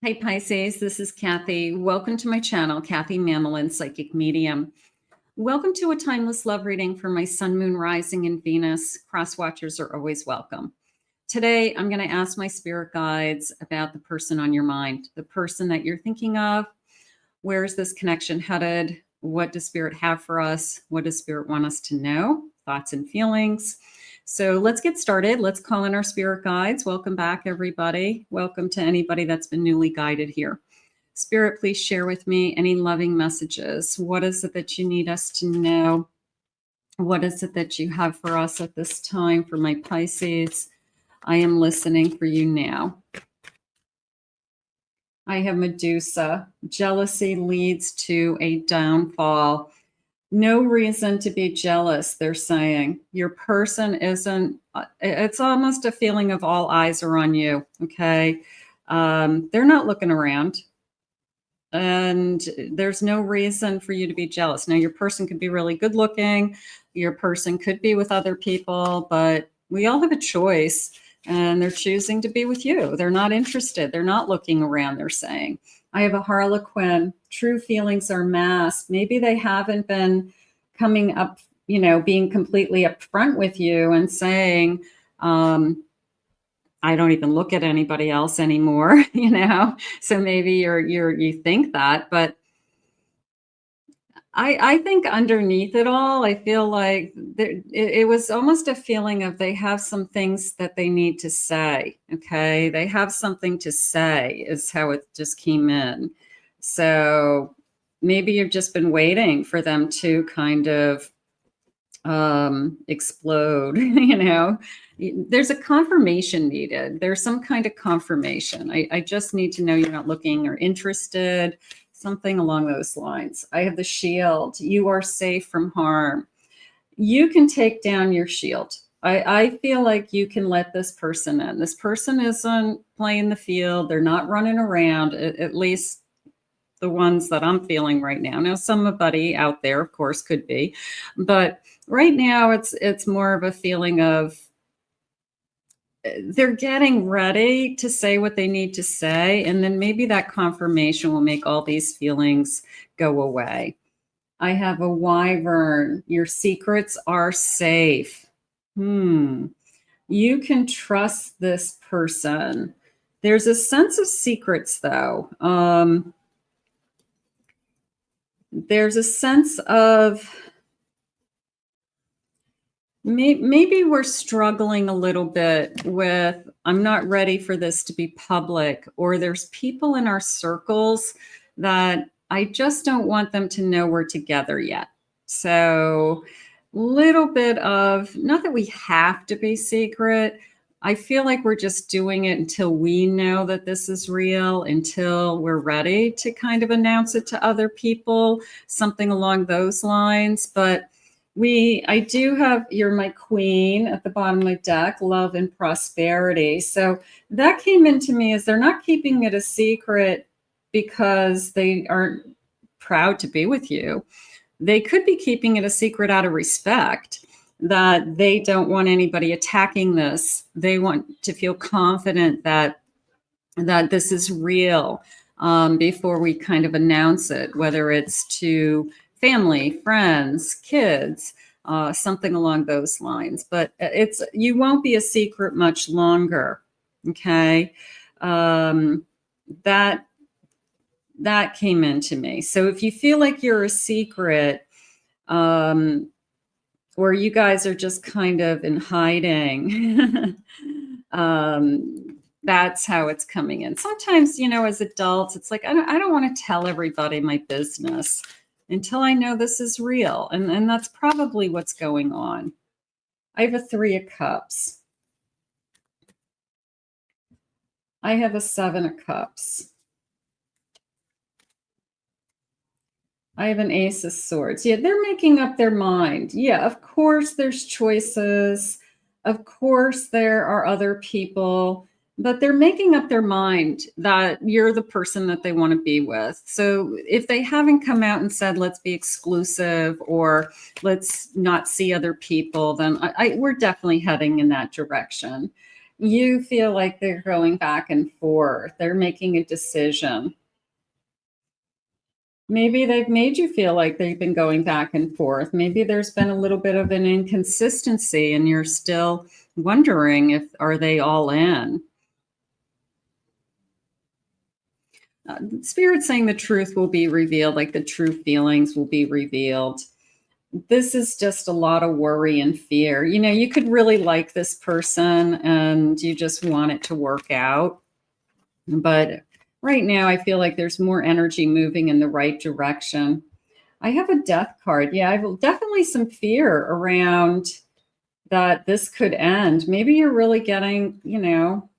Hey Pisces, this is Kathy. Welcome to my channel, Kathy Mamolen, Psychic Medium. Welcome to a timeless love reading for my Sun, Moon, Rising, and Venus. Cross watchers are always welcome. Today, I'm going to ask my spirit guides about the person on your mind, the person that you're thinking of. Where is this connection headed? What does spirit have for us? What does spirit want us to know? Thoughts and feelings. So let's get started. Let's call in our spirit guides. Welcome back, everybody. Welcome to anybody that's been newly guided here. Spirit, please share with me any loving messages. What is it that you need us to know? What is it that you have for us at this time for my Pisces? I am listening for you now. I have Medusa. Jealousy leads to a downfall. No reason to be jealous, they're saying. Your person isn't, it's almost a feeling of all eyes are on you, okay? They're not looking around. And there's no reason for you to be jealous. Now, your person could be really good looking. Your person could be with other people, but we all have a choice. And they're choosing to be with you. They're not interested. They're not looking around, they're saying. I have a Harlequin. True feelings are masked. Maybe they haven't been coming up, being completely upfront with you and saying, I don't even look at anybody else anymore, So maybe you think that, but I think underneath it all, I feel like it was almost a feeling of they have some things that they need to say. Okay. They have something to say is how it just came in. So maybe you've just been waiting for them to kind of explode, There's a confirmation needed. There's some kind of confirmation. I just need to know you're not looking or interested. Something along those lines. I have the shield. You are safe from harm. You can take down your shield. I feel like you can let this person in. This person isn't playing the field. They're not running around, at least the ones that I'm feeling right now. Now, somebody out there, of course, could be. But right now, it's more of a feeling of they're getting ready to say what they need to say. And then maybe that confirmation will make all these feelings go away. I have a wyvern. Your secrets are safe. You can trust this person. There's a sense of secrets, though. There's a sense of maybe we're struggling a little bit with, I'm not ready for this to be public, or there's people in our circles that I just don't want them to know we're together yet. So little bit of, not that we have to be secret. I feel like we're just doing it until we know that this is real, until we're ready to kind of announce it to other people, something along those lines. But I do have, you're my queen at the bottom of my deck, love and prosperity. So that came into me as they're not keeping it a secret because they aren't proud to be with you. They could be keeping it a secret out of respect, that they don't want anybody attacking this. They want to feel confident that this is real before we kind of announce it, whether it's to family, friends, kids, something along those lines. But you won't be a secret much longer. Okay. That came into me. So if you feel like you're a secret, or you guys are just kind of in hiding, that's how it's coming in. Sometimes, as adults, it's like, I don't want to tell everybody my business until I know this is real. And that's probably what's going on. I have a 3 of Cups. I have a 7 of Cups. I have an Ace of Swords. Yeah, they're making up their mind. Yeah, of course there's choices. Of course there are other people. But they're making up their mind that you're the person that they want to be with. So if they haven't come out and said, let's be exclusive or let's not see other people, then we're definitely heading in that direction. You feel like they're going back and forth. They're making a decision. Maybe they've made you feel like they've been going back and forth. Maybe there's been a little bit of an inconsistency and you're still wondering if are they all in. Spirit saying the truth will be revealed, like the true feelings will be revealed. This is just a lot of worry and fear. You know, you could really like this person and you just want it to work out. But right now, I feel like there's more energy moving in the right direction. I have a death card. Yeah, I have definitely some fear around that this could end. Maybe you're really getting, you know,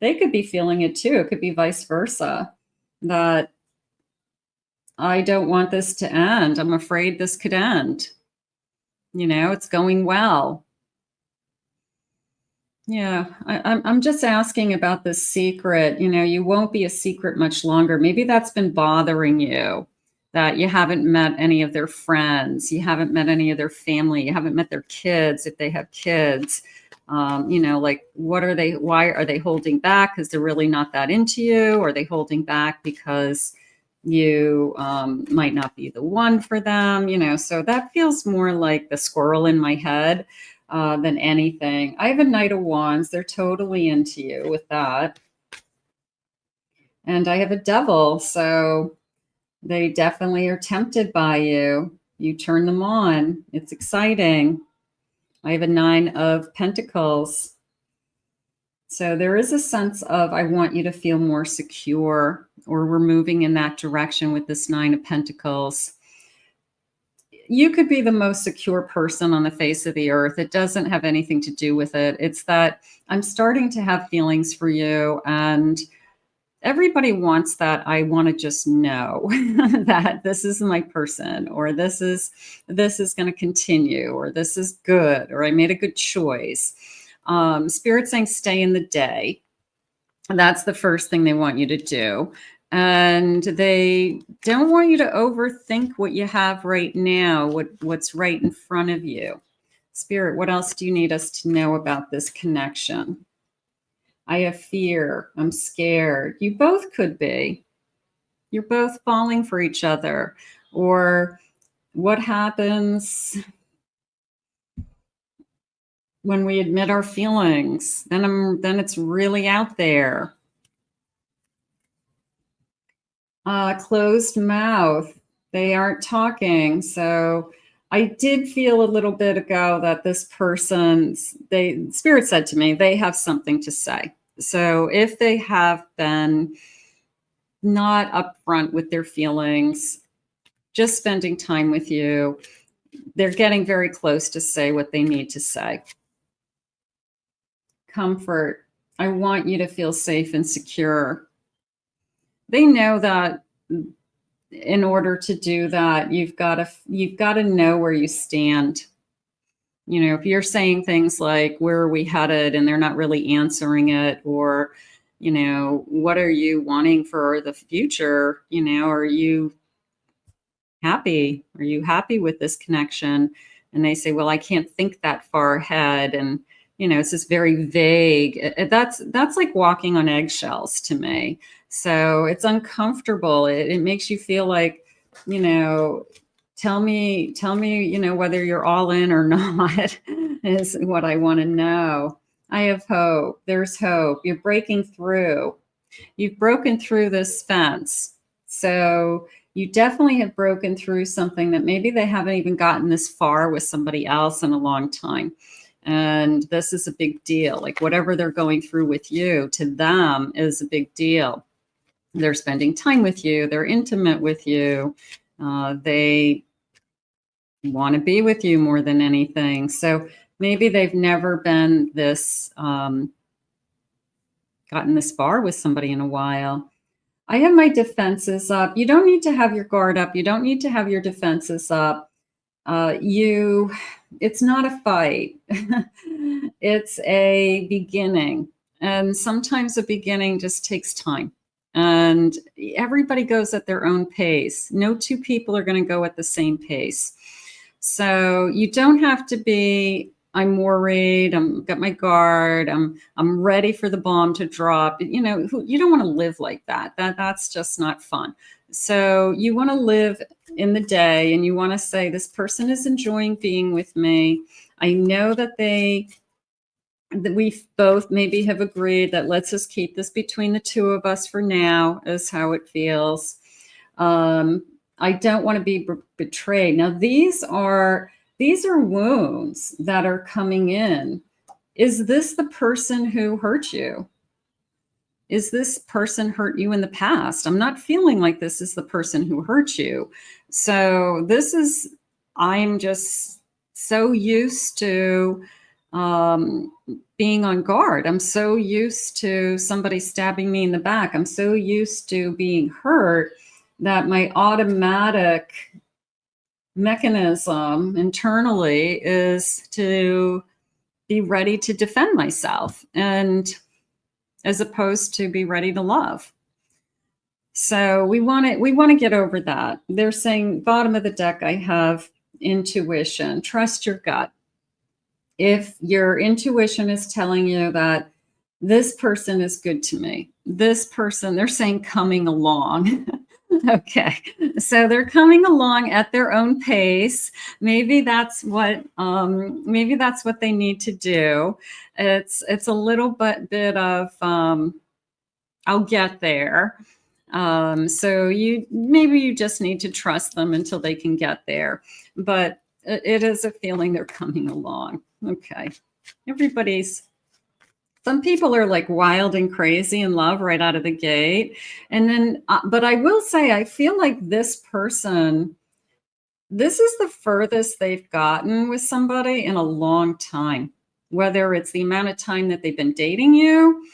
they could be feeling it too. It could be vice versa, that I don't want this to end. I'm afraid this could end. You know, it's going well. Yeah, I'm just asking about this secret. You know, you won't be a secret much longer. Maybe that's been bothering you, that you haven't met any of their friends, you haven't met any of their family, you haven't met their kids if they have kids. You know, like what are they? Why are they holding back? Because they're really not that into you? Or are they holding back because you might not be the one for them? You know, so that feels more like the squirrel in my head. Than anything. I have a Knight of Wands. They're totally into you with that. And I have a Devil. So they definitely are tempted by you. You turn them on. It's exciting. I have a Nine of Pentacles. So there is a sense of, I want you to feel more secure, or we're moving in that direction with this Nine of Pentacles. You could be the most secure person on the face of the earth. It doesn't have anything to do with it. It's that I'm starting to have feelings for you, and everybody wants that. I want to just know that this is my person, or this is going to continue, or this is good, or I made a good choice. Spirit saying stay in the day. That's the first thing they want you to do. And they don't want you to overthink what you have right now, what's right in front of you. Spirit, what else do you need us to know about this connection? I have fear. I'm scared. You both could be. You're both falling for each other. Or what happens when we admit our feelings? Then it's really out there. Closed mouth. They aren't talking. So I did feel a little bit ago that this Spirit said to me, they have something to say. So if they have been not upfront with their feelings, just spending time with you, they're getting very close to say what they need to say. Comfort. I want you to feel safe and secure. They know that in order to do that, you've got to know where you stand. You know, if you're saying things like, where are we headed? And they're not really answering it, or, you know, what are you wanting for the future? You know, are you happy? Are you happy with this connection? And they say, well, I can't think that far ahead. And, you know, it's just very vague. That's like walking on eggshells to me. So it's uncomfortable. It makes you feel like, you know, tell me, you know, whether you're all in or not is what I want to know. I have hope. There's hope. You're breaking through. You've broken through this fence. So you definitely have broken through something that maybe they haven't even gotten this far with somebody else in a long time. And this is a big deal. Like whatever they're going through with you, to them is a big deal. They're spending time with you. They're intimate with you. They want to be with you more than anything. So maybe they've never been this, gotten this far with somebody in a while. I have my defenses up. You don't need to have your guard up. You don't need to have your defenses up. It's not a fight. It's a beginning. And sometimes a beginning just takes time. And everybody goes at their own pace. No two people are going to go at the same pace. So you don't have to be I'm worried. I'm got my guard. I'm ready for the bomb to drop. You know, you don't want to live like that. That's just not fun. So you want to live in the day, and you want to say, this person is enjoying being with me. I know that we both maybe have agreed that let's just keep this between the two of us for now, is how it feels. I don't want to be betrayed. Now, these are wounds that are coming in. Is this the person who hurt you? Is this person hurt you in the past? I'm not feeling like this is the person who hurt you. So I'm just so used to being on guard. I'm so used to somebody stabbing me in the back. I'm so used to being hurt that my automatic mechanism internally is to be ready to defend myself, and as opposed to be ready to love. So we want to get over that. They're saying, bottom of the deck, I have intuition. Trust your gut. If your intuition is telling you that this person is good to me, this person, they're saying coming along. Okay, so they're coming along at their own pace. Maybe that's what they need to do. It's a little bit of I'll get there. So you just need to trust them until they can get there. But it is a feeling they're coming along. Okay, some people are like wild and crazy in love right out of the gate. And then, but I will say, I feel like this person, this is the furthest they've gotten with somebody in a long time, whether it's the amount of time that they've been dating you,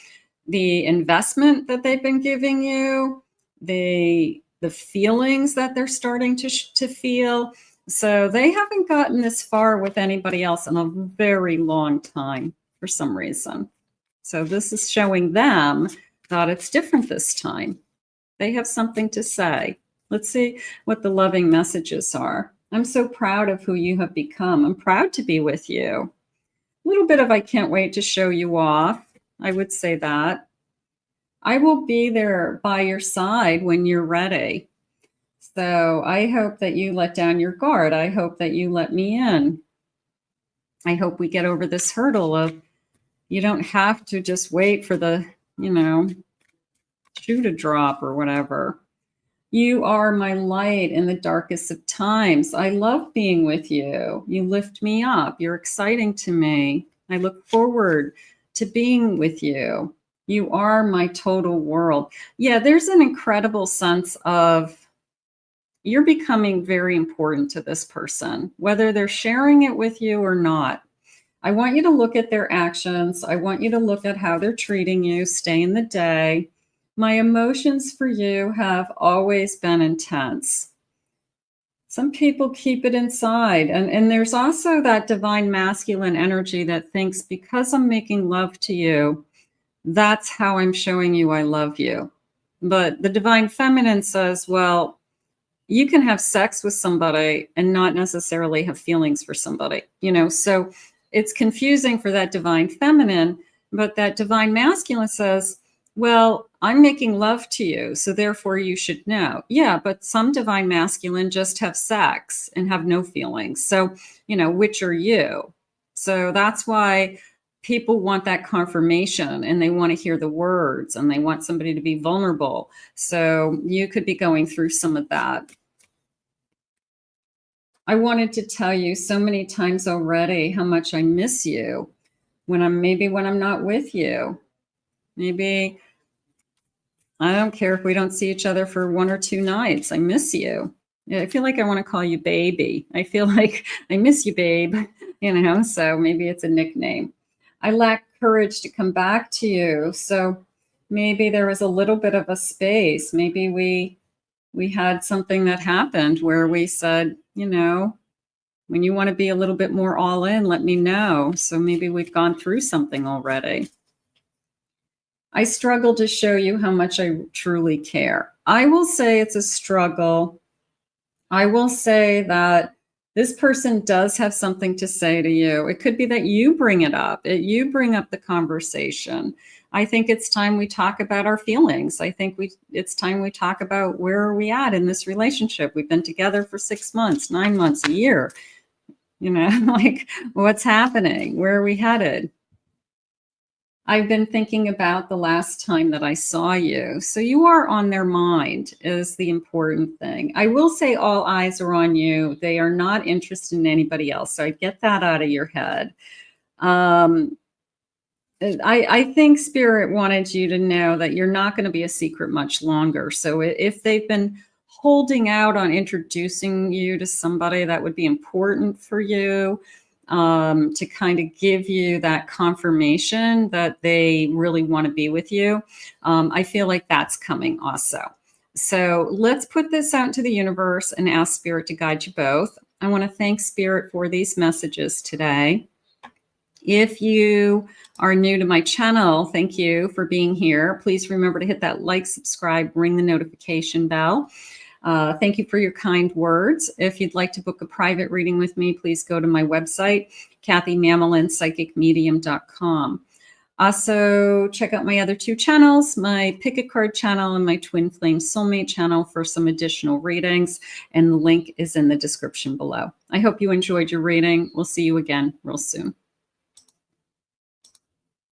the investment that they've been giving you, the feelings that they're starting to feel. So they haven't gotten this far with anybody else in a very long time for some reason. So this is showing them that it's different this time. They have something to say. Let's see what the loving messages are. I'm so proud of who you have become. I'm proud to be with you. A little bit of I can't wait to show you off. I would say that. I will be there by your side when you're ready. So I hope that you let down your guard. I hope that you let me in. I hope we get over this hurdle of, you don't have to just wait for the, shoe to drop or whatever. You are my light in the darkest of times. I love being with you. You lift me up. You're exciting to me. I look forward to being with you. You are my total world. Yeah, there's an incredible sense of you're becoming very important to this person, whether they're sharing it with you or not. I want you to look at their actions. I want you to look at how they're treating you. Stay in the day. My emotions for you have always been intense. Some people keep it inside. And there's also that divine masculine energy that thinks, because I'm making love to you, that's how I'm showing you I love you. But the divine feminine says, well, you can have sex with somebody and not necessarily have feelings for somebody, so it's confusing for that divine feminine. But that divine masculine says, well, I'm making love to you, so therefore you should know. Yeah, but some divine masculine just have sex and have no feelings. So, which are you? So that's why people want that confirmation, and they want to hear the words, and they want somebody to be vulnerable. So you could be going through some of that. I wanted to tell you so many times already how much I miss you when I'm not with you. Maybe I don't care if we don't see each other for 1 or 2 nights. I miss you. I feel like I want to call you baby. I feel like I miss you, babe, so maybe it's a nickname. I lack courage to come back to you. So maybe there was a little bit of a space. Maybe we had something that happened where we said, when you want to be a little bit more all in, let me know. So maybe we've gone through something already. I struggle to show you how much I truly care. I will say it's a struggle. I will say that This person does have something to say to you. It could be that you bring it up, you bring up the conversation. I think it's time we talk about our feelings. I think it's time we talk about where are we at in this relationship. We've been together for 6 months, 9 months, a year. You know, like, what's happening? Where are we headed? I've been thinking about the last time that I saw you. So you are on their mind is the important thing. I will say all eyes are on you. They are not interested in anybody else. So I get that out of your head. I think Spirit wanted you to know that you're not going to be a secret much longer. So if they've been holding out on introducing you to somebody that would be important for you, to kind of give you that confirmation that they really want to be with you, I feel like that's coming also. So let's put this out into the universe and ask Spirit to guide you both. I want to thank Spirit for these messages today. If you are new to my channel, thank you for being here. Please remember to hit that like, subscribe, ring the notification bell. Thank you for your kind words. If you'd like to book a private reading with me, please go to my website, KathyMamolen.psychicmedium.com. Also, check out my other 2 channels, my Pick a Card channel and my Twin Flame Soulmate channel for some additional readings. And the link is in the description below. I hope you enjoyed your reading. We'll see you again real soon.